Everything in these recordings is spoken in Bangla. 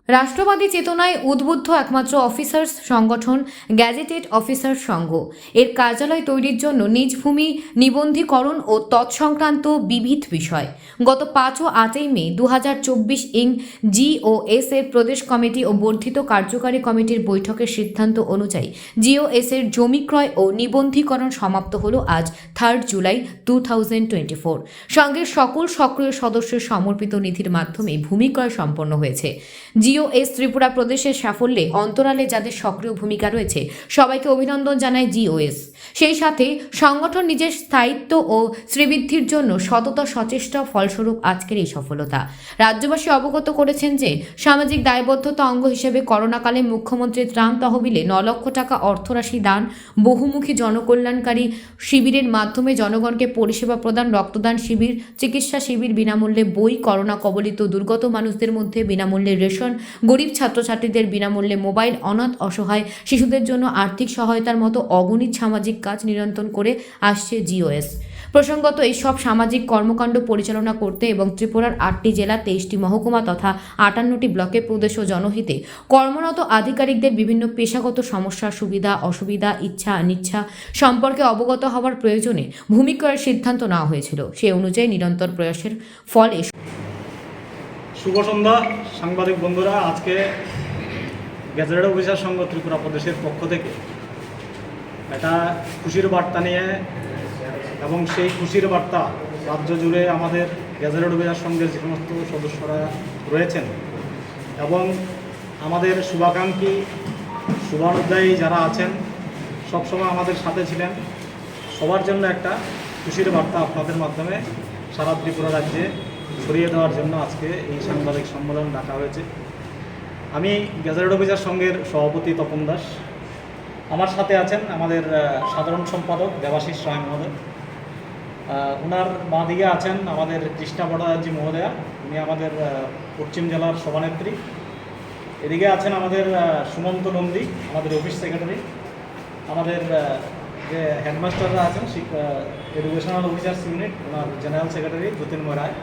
রাষ্ট্রবাদী চেতনায় উদ্বুদ্ধ একমাত্র অফিসার্স সংগঠন গ্যাজেটেড অফিসার সংঘ এর কার্যালয় তৈরির জন্য নিজ ভূমি নিবন্ধীকরণ ও তৎসংক্রান্ত বিবিধ বিষয় গত 5 ও 8 মে 2024 ইং জিওএস এর প্রদেশ কমিটি ও বর্ধিত কার্যকারী কমিটির বৈঠকের সিদ্ধান্ত অনুযায়ী জিওএস এর জমি ক্রয় ও নিবন্ধীকরণ সমাপ্ত হলো আজ 3 জুলাই 2024। সংঘের সকল সক্রিয় সদস্যের সমর্পিত নিধির মাধ্যমে ভূমি ক্রয় সম্পন্ন হয়েছে। জিওএস ত্রিপুরা প্রদেশের সাফল্যে অন্তরালে যাদের সক্রিয় ভূমিকা রয়েছে সবাইকে অভিনন্দন জানায় জিওএস। সেই সাথে সংগঠন নিজের স্থায়িত্ব ও শ্রীবৃদ্ধির জন্য সততা সচেষ্টা ফলস্বরূপ আজকের এই সফলতা। রাজ্যবাসী অবগত করেছেন যে সামাজিক দায়বদ্ধতা অঙ্গ হিসেবে করোনাকালে মুখ্যমন্ত্রীর ত্রাণ তহবিলে 9 লক্ষ টাকা অর্থরাশি দান, বহুমুখী জনকল্যাণকারী শিবিরের মাধ্যমে জনগণকে পরিষেবা প্রদান, রক্তদান শিবির, চিকিৎসা শিবির, বিনামূল্যে বই, করোনা কবলিত দুর্গত মানুষদের মধ্যে বিনামূল্যে রেশন, গরিব ছাত্রছাত্রীদের বিনামূল্যে মোবাইল, অনাথ অসহায় শিশুদের জন্য আর্থিক সহায়তার মতো অগণিত সামাজিক কাজ নিরন্তর করে আসছে জিওএস। প্রসঙ্গত এই সব সামাজিক কর্মকাণ্ড পরিচালনা করতে এবং ত্রিপুরার 8টি জেলা, 23টি মহকুমা তথা 58টি ব্লকে প্রদেশ ও জনহিতে কর্মরত আধিকারিকদের বিভিন্ন পেশাগত সমস্যা, সুবিধা অসুবিধা, ইচ্ছা অনিচ্ছা সম্পর্কে অবগত হওয়ার প্রয়োজনে ভূমি ক্রয়ের সিদ্ধান্ত নেওয়া হয়েছিল। সে অনুযায়ী নিরন্তর প্রয়াসের ফল শুভ সন্ধ্যা সাংবাদিক বন্ধুরা। আজকে গ্যাজেটেড অফিসার সংঘ ত্রিপুরা প্রদেশের পক্ষ থেকে একটা খুশির বার্তা নিয়ে এবং সেই খুশির বার্তা রাজ্য জুড়ে আমাদের গ্যাজেটেড অফিসার সংঘের যে সমস্ত সদস্যরা রয়েছেন এবং আমাদের শুভাকাঙ্ক্ষী শুভানুধ্যায়ী যারা আছেন সবসময় আমাদের সাথে ছিলেন, সবার জন্য একটা খুশির বার্তা আপনাদের মাধ্যমে সারা ত্রিপুরা রাজ্যে ছড়িয়ে দেওয়ার জন্য আজকে এই সাংবাদিক সম্মেলন ডাকা হয়েছে। আমি গ্যাজেটেড অফিসার সংঘের সভাপতি তপন দাস, আমার সাথে আছেন আমাদের সাধারণ সম্পাদক দেবাশিস রায় মহোদয়, ওনার বাঁ দিকে আছেন আমাদের কৃষ্ণা ভট্টাচার্য মহোদয়া, উনি আমাদের পশ্চিম জেলার সভানেত্রী। এদিকে আছেন আমাদের সুমন্ত নন্দী, আমাদের অফিস সেক্রেটারি, আমাদের যে হেডমাস্টাররা আছেন এডুকেশনাল অফিসার্স ইউনিট, ওনার জেনারেল সেক্রেটারি জ্যোতির্ময় রায়।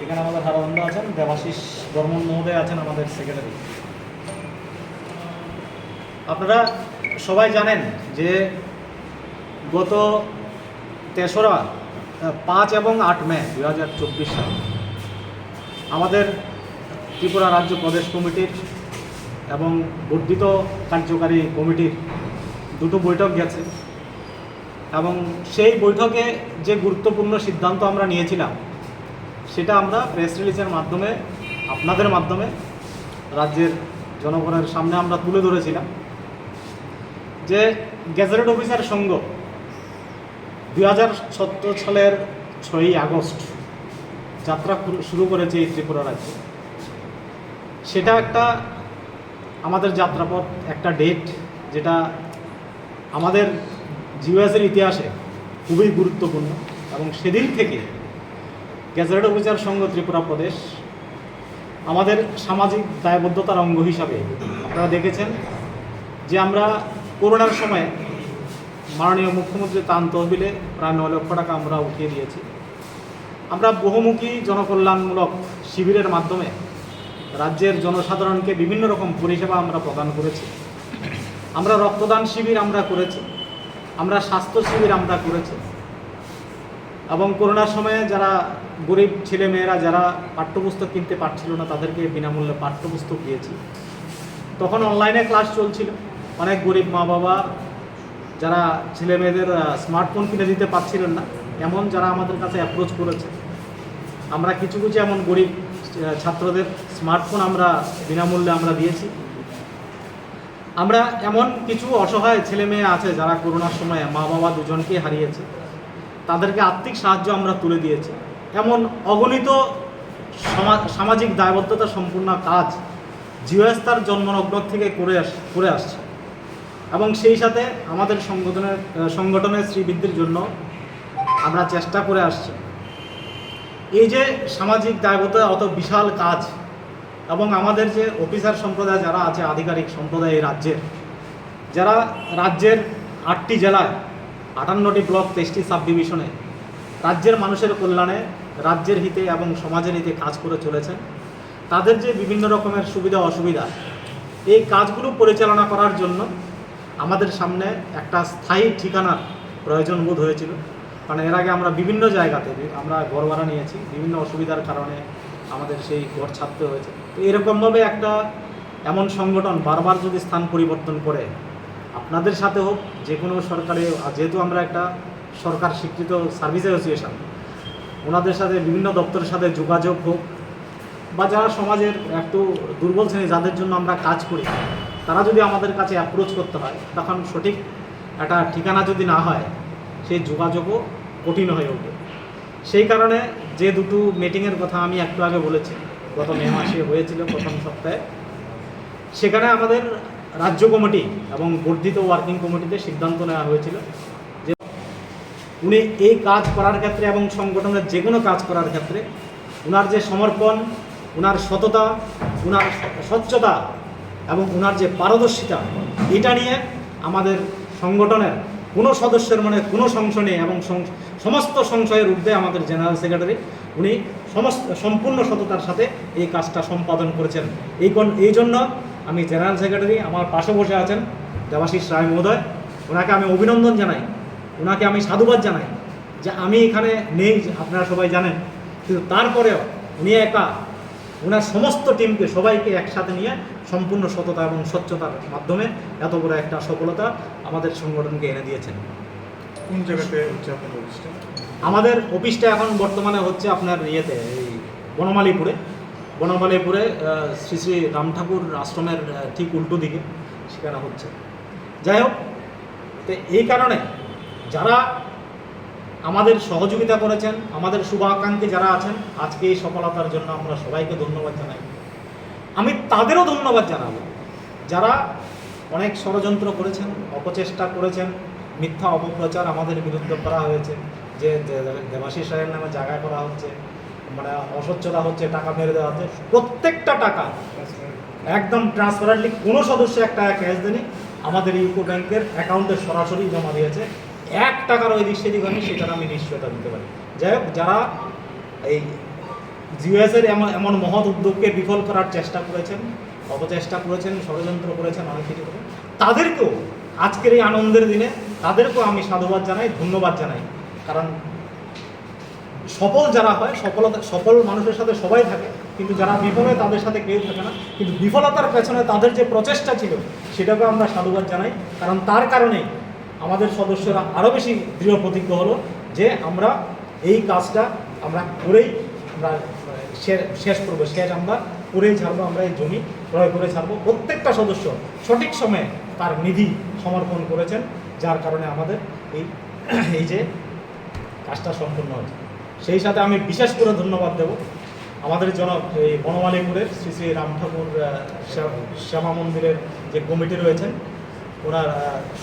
এখানে আমাদের হারাবন্ধ আছেন দেবাশিস বর্মন মহোদয় আছেন আমাদের সেক্রেটারি। আপনারা সবাই জানেন যে গত 5 এবং 8 মে 2024 সাল আমাদের ত্রিপুরা রাজ্য প্রদেশ কমিটির এবং বর্ধিত কার্যকারী কমিটির দুটো বৈঠক গেছে এবং সেই বৈঠকে যে গুরুত্বপূর্ণ সিদ্ধান্ত আমরা নিয়েছিলাম সেটা আমরা প্রেস রিলিজের মাধ্যমে আপনাদের মাধ্যমে রাজ্যের জনগণের সামনে আমরা তুলে ধরেছিলাম যে গ্যাজেটেড অফিসার সংঘ 2017 সালের 6ই আগস্ট যাত্রা শুরু করেছে এই ত্রিপুরা রাজ্যে। সেটা একটা আমাদের যাত্রাপথ, একটা ডেট যেটা আমাদের জিওএসের ইতিহাসে খুবই গুরুত্বপূর্ণ এবং সেদিন থেকে গ্যাজেটেড অফিসার সংঘ ত্রিপুরা প্রদেশ আমাদের সামাজিক দায়বদ্ধতার অঙ্গ হিসাবে আপনারা দেখেছেন যে আমরা করোনার সময় মাননীয় মুখ্যমন্ত্রীর ত্রাণ তহবিলে প্রায় 9 লক্ষ টাকা আমরা উঠিয়ে দিয়েছি। আমরা বহুমুখী জনকল্যাণমূলক শিবিরের মাধ্যমে রাজ্যের জনসাধারণকে বিভিন্ন রকম পরিষেবা আমরা প্রদান করেছি। আমরা রক্তদান শিবির আমরা করেছি, আমরা স্বাস্থ্য শিবির আমরা করেছি এবং করোনার সময়ে যারা গরিব ছেলেমেয়েরা যারা পাঠ্যপুস্তক কিনতে পারছিল না তাদেরকে বিনামূল্যে পাঠ্যপুস্তক দিয়েছি। তখন অনলাইনে ক্লাস চলছিল, অনেক গরিব মা বাবা যারা ছেলে মেয়েদের স্মার্টফোন কিনে দিতে পারছিলেন না, এমন যারা আমাদের কাছে অ্যাপ্রোচ করেছে, আমরা কিছু কিছু এমন গরিব ছাত্রদের স্মার্টফোন আমরা বিনামূল্যে আমরা দিয়েছি। আমরা এমন কিছু অসহায় ছেলে মেয়ে আছে যারা করোনার সময় মা বাবা দুজনকেই হারিয়েছে, তাদেরকে আর্থিক সাহায্য আমরা তুলে দিয়েছি। এমন অগণিত সামাজিক দায়বদ্ধতা সম্পূর্ণ কাজ জিওএস তার জন্মলগ্ন থেকে করে আসছে এবং সেই সাথে আমাদের সংগঠনের শ্রীবৃদ্ধির জন্য আমরা চেষ্টা করে আসছি। এই যে সামাজিক দায়বদ্ধতা অত বিশাল কাজ এবং আমাদের যে অফিসার সম্প্রদায় যারা আছে, আধিকারিক সম্প্রদায় এই রাজ্যের, যারা রাজ্যের 8টি জেলায় 58টি ব্লক 23টি সাব ডিভিশনে রাজ্যের মানুষের কল্যাণে, রাজ্যের হিতে এবং সমাজের হিতে কাজ করে চলেছেন তাদের যে বিভিন্ন রকমের সুবিধা অসুবিধা, এই কাজগুলো পরিচালনা করার জন্য আমাদের সামনে একটা স্থায়ী ঠিকানার প্রয়োজন বোধ হয়েছিল। কারণ এর আগে আমরা বিভিন্ন জায়গাতে আমরা ঘর ভাড়া নিয়েছি, বিভিন্ন অসুবিধার কারণে আমাদের সেই ঘর ছাড়তে হয়েছে। তো এরকমভাবে একটা এমন সংগঠন বারবার যদি স্থান পরিবর্তন করে, আপনাদের সাথে হোক, যে কোনো সরকারি, যেহেতু আমরা একটা সরকার স্বীকৃত সার্ভিস অ্যাসোসিয়েশন, ওনাদের সাথে বিভিন্ন দপ্তরের সাথে যোগাযোগ হোক, বা যারা সমাজের একটু দুর্বল শ্রেণী যাদের জন্য আমরা কাজ করি, তারা যদি আমাদের কাছে অ্যাপ্রোচ করতে হয়, তখন সঠিক একটা ঠিকানা যদি না হয়, সেই যোগাযোগও কঠিন হয়ে ওঠে। সেই কারণে যে দুটো মিটিংয়ের কথা আমি একটু আগে বলেছি, গত মে মাসে হয়েছিল প্রথম সপ্তাহে, সেখানে আমাদের রাজ্য কমিটি এবং বর্ধিত ওয়ার্কিং কমিটিতে সিদ্ধান্ত নেওয়া হয়েছিল যে উনি এই কাজ করার ক্ষেত্রে এবং সংগঠনের যে কোনো কাজ করার ক্ষেত্রে ওনার যে সমর্পণ, ওনার সততা, ওনার স্বচ্ছতা এবং ওনার যে পারদর্শিতা, এটা নিয়ে আমাদের সংগঠনের কোনো সদস্যের মনে কোনো সংশয় নেই এবং সমস্ত সংশয়ের ঊর্ধ্বে আমাদের জেনারেল সেক্রেটারি উনি সম্পূর্ণ সততার সাথে এই কাজটা সম্পাদন করেছেন। এই জন্য আমি জেনারেল সেক্রেটারি, আমার পাশে বসে আছেন দেবাশিস রায় মহোদয়, ওনাকে আমি অভিনন্দন জানাই, ওনাকে আমি সাধুবাদ জানাই যে আমি এখানে নেই, আপনারা সবাই জানেন, কিন্তু তারপরেও উনি একা ওনার সমস্ত টিমকে, সবাইকে একসাথে নিয়ে সম্পূর্ণ সততা এবং স্বচ্ছতার মাধ্যমে এত বড় একটা সফলতা আমাদের সংগঠনকে এনে দিয়েছেন। কোন জায়গাতে হচ্ছে আপনার অফিসটা? আমাদের অফিসটা এখন বর্তমানে হচ্ছে আপনার এই বনমালীপুরে শ্রী শ্রী রাম ঠাকুর আশ্রমের ঠিক উল্টো দিকে সেখানে হচ্ছে। যাই হোক, তো এই কারণে যারা আমাদের সহযোগিতা করেছেন, আমাদের শুভাকাঙ্ক্ষী যারা আছেন, আজকে এই সফলতার জন্য আমরা সবাইকে ধন্যবাদ জানাই। আমি তাদেরও ধন্যবাদ জানাবো যারা অনেক ষড়যন্ত্র করেছেন, অপচেষ্টা করেছেন, মিথ্যা অপপ্রচার আমাদের বিরুদ্ধে করা হয়েছে, যে দেবাশিস রায়ের নামে জায়গা করা হচ্ছে, মানে অস্বচ্ছতা হচ্ছে, টাকা মেরে দেওয়া হচ্ছে। প্রত্যেকটা টাকা একদম ট্রান্সপারেন্টলি, কোনো সদস্য এক টাকা ক্যাশ দেয়নি, আমাদের ইউকো ব্যাংকের অ্যাকাউন্টে সরাসরি জমা দিয়েছে। 1 টাকার ওই দিক সেদিক হয়নি, সেটার আমি নিশ্চয়তা দিতে পারি। যাই হোক, যারা এই জিওএসের এমন মহৎ উদ্যোগকে বিফল করার চেষ্টা করেছেন, অপচেষ্টা করেছেন, ষড়যন্ত্র করেছেন, অনেক কিছু করেছেন, তাদেরকেও আজকের এই আনন্দের দিনে তাদেরকেও আমি সাধুবাদ জানাই, ধন্যবাদ জানাই। কারণ সফল যারা হয়, সফল মানুষের সাথে সবাই থাকে, কিন্তু যারা বিফল হয় তাদের সাথে কেউ থাকে না। কিন্তু বিফলতার পেছনে তাদের যে প্রচেষ্টা ছিল, সেটাকে আমরা সাধুবাদ জানাই। কারণ তার কারণেই আমাদের সদস্যরা আরও বেশি দৃঢ় প্রতিজ্ঞ হলো যে আমরা এই কাজটা আমরা করেই আমরা শেষ করবো, শেষ আমরা করেই ছাড়বো, আমরা এই জমি ক্রয় করে ছাড়বো। প্রত্যেকটা সদস্য সঠিক সময়ে তার নিধি সমর্পণ করেছেন, যার কারণে আমাদের এই যে কাজটা সম্পূর্ণ হয়েছে। সেই সাথে আমি বিশেষ করে ধন্যবাদ দেব আমাদের এই বনমালীপুরের শ্রী শ্রী রাম ঠাকুর শ্যামা মন্দিরের যে কমিটি রয়েছেন, ওনার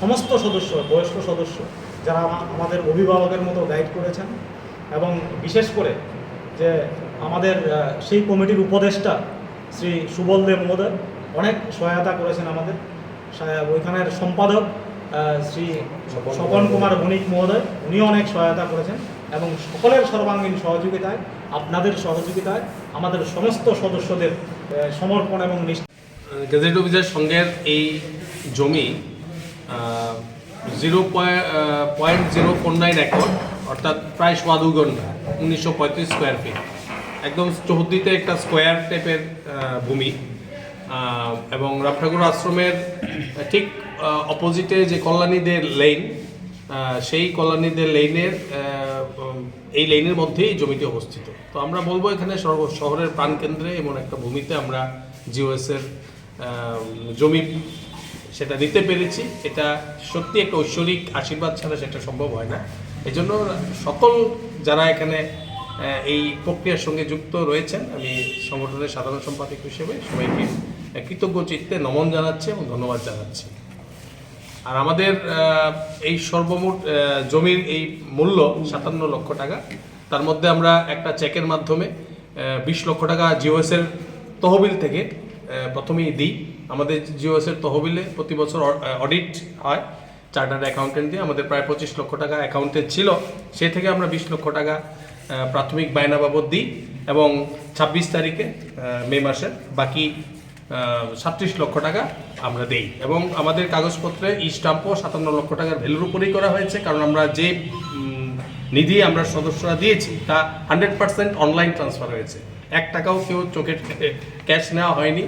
সমস্ত সদস্য, বয়স্ক সদস্য, যারা আমাদের অভিভাবকের মতো গাইড করেছেন, এবং বিশেষ করে যে আমাদের সেই কমিটির উপদেষ্টা শ্রী সুবল দেব মহোদয় অনেক সহায়তা করেছেন আমাদের। ওইখানের সম্পাদক শ্রী স্বপন কুমার বণিক মহোদয়, উনিও অনেক সহায়তা করেছেন, এবং সকলের সর্বাঙ্গীন সহযোগিতায়, আপনাদের সহযোগিতায়, আমাদের সমস্ত সদস্যদের সমর্পণ এবং নিষ্ঠা। গেজেট অফিসের সঙ্গের এই জমি 0.049 একর, অর্থাৎ প্রায় 2.25 ঘন্টা, 1935 স্কোয়ার ফিট, একদম চৌহদ্দিতে একটা স্কোয়ার টাইপের ভূমি। এবং রাম ঠাকুর আশ্রমের ঠিক অপোজিটে যে কল্যাণীদের লেন, সেই কল্যাণীদের লেনের এই লেনের মধ্যেই জমিটি অবস্থিত। তো আমরা বলবো এখানে শহরের প্রাণকেন্দ্রে এমন একটা ভূমিতে আমরা জিওএসের জমি সেটা নিতে পেরেছি। এটা সত্যি একটা ঐশ্বরিক আশীর্বাদ ছাড়া সেটা সম্ভব হয় না। এই জন্য সকল যারা এখানে এই প্রক্রিয়ার সঙ্গে যুক্ত রয়েছেন, আমি সংগঠনের সাধারণ সম্পাদক হিসেবে সবাইকে কৃতজ্ঞ চিত্তে নমন জানাচ্ছি এবং ধন্যবাদ জানাচ্ছি। আর আমাদের এই সর্বমোট জমির এই মূল্য 57 লক্ষ টাকা। তার মধ্যে আমরা একটা চেকের মাধ্যমে 20 লক্ষ টাকা জিওএসের তহবিল থেকে প্রথমেই দিই। আমাদের জিওএসের তহবিলে প্রতি বছর অডিট হয় চার্টার্ড অ্যাকাউন্টেন্ট দিয়ে। আমাদের প্রায় 25 লক্ষ টাকা অ্যাকাউন্টে ছিল, সে থেকে আমরা 20 লক্ষ টাকা প্রাথমিক বায়না বাবদ দিই এবং 26 তারিখে মে মাসের বাকি 37 লক্ষ টাকা আমরা দেই এবং আমাদের কাগজপত্রে ই স্টাম্পও 57 লক্ষ টাকার ভ্যালুর উপরেই করা হয়েছে, কারণ আমরা যে নিধি আমরা সদস্যরা দিয়েছি তা 100% অনলাইন ট্রান্সফার হয়েছে। 1 টাকাও কেউ চোখে ক্যাশ নেওয়া হয়নি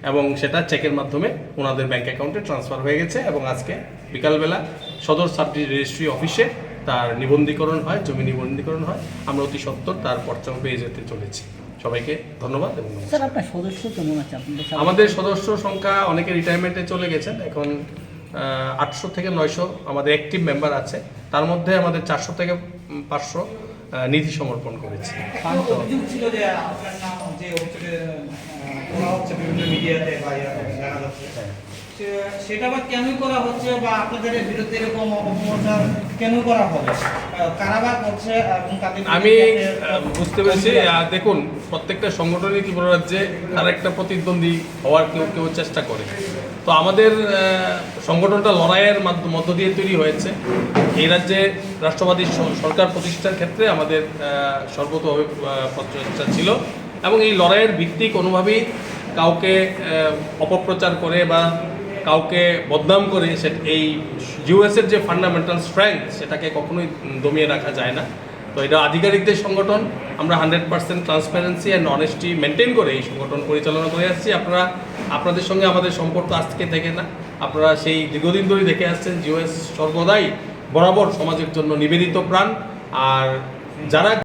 এবং সেটা চেকের মাধ্যমে ওনাদের ব্যাংক অ্যাকাউন্টে ট্রান্সফার হয়ে গেছে এবং আজকে বিকালবেলা সদর সাব রেজিস্ট্রি অফিসে তার নিবন্ধীকরণ হয়, জমি নিবন্ধীকরণ হয়। আমরা অতি সত্বর তার পর্চা পেয়ে যেতে চলেছি। সবাইকে ধন্যবাদ এবং নমস্কার। স্যার আপনার সদস্য কেমন আছে আপনাদের? আমাদের সদস্য সংখ্যা অনেকে রিটায়ারমেন্টে চলে গেছেন, এখন 800 থেকে 900 আমাদের অ্যাক্টিভ মেম্বার আছে, তার মধ্যে আমাদের 400 থেকে 500 নিধি সমর্পণ করেছি। অভিযোগ ছিল যে আপনার নাম যে অভিযোগে করা হচ্ছে বিভিন্ন মিডিয়াতে বা জানা যাচ্ছে, সেটা বা কেন করা হচ্ছে বা আপনাদের বিরুদ্ধে এরকম অপপ্রচার কেন করা হবে, কারাবার করছে এবং তাদের আমি বুঝতে পেরেছি। দেখুন, প্রত্যেকটা সংগঠনই ত্রিপুরা রাজ্যে তার একটা প্রতিদ্বন্দ্বী হওয়ার কেউ কেউ চেষ্টা করে। তো আমাদের সংগঠনটা লড়াইয়ের মধ্য দিয়ে তৈরি হয়েছে। এই রাজ্যে রাষ্ট্রবাদী সরকার প্রতিষ্ঠার ক্ষেত্রে আমাদের সর্বতভাবে প্রচেষ্টা ছিল এবং এই লড়াইয়ের ভিত্তি কোনোভাবেই কাউকে অপপ্রচার করে বা কাউকে বদনাম করে এই ইউএসের যে ফান্ডামেন্টাল স্ট্রেংথ সেটাকে কখনোই দমিয়ে রাখা যায় না। তো এটা আধিকারিকদের সংগঠন, আমরা 100% ট্রান্সপারেন্সি অ্যান্ড অনেস্টি মেনটেন করে এই সংগঠন পরিচালনা করে আসছি। আপনাদের সঙ্গে আমাদের সম্পর্ক আজকে থেকে না, আপনারা সেই দীর্ঘদিন ধরে দেখে আসছেন ইউএস সর্বদাই বরাবর সমাজের জন্য নিবেদিত প্রাণ। আর যারা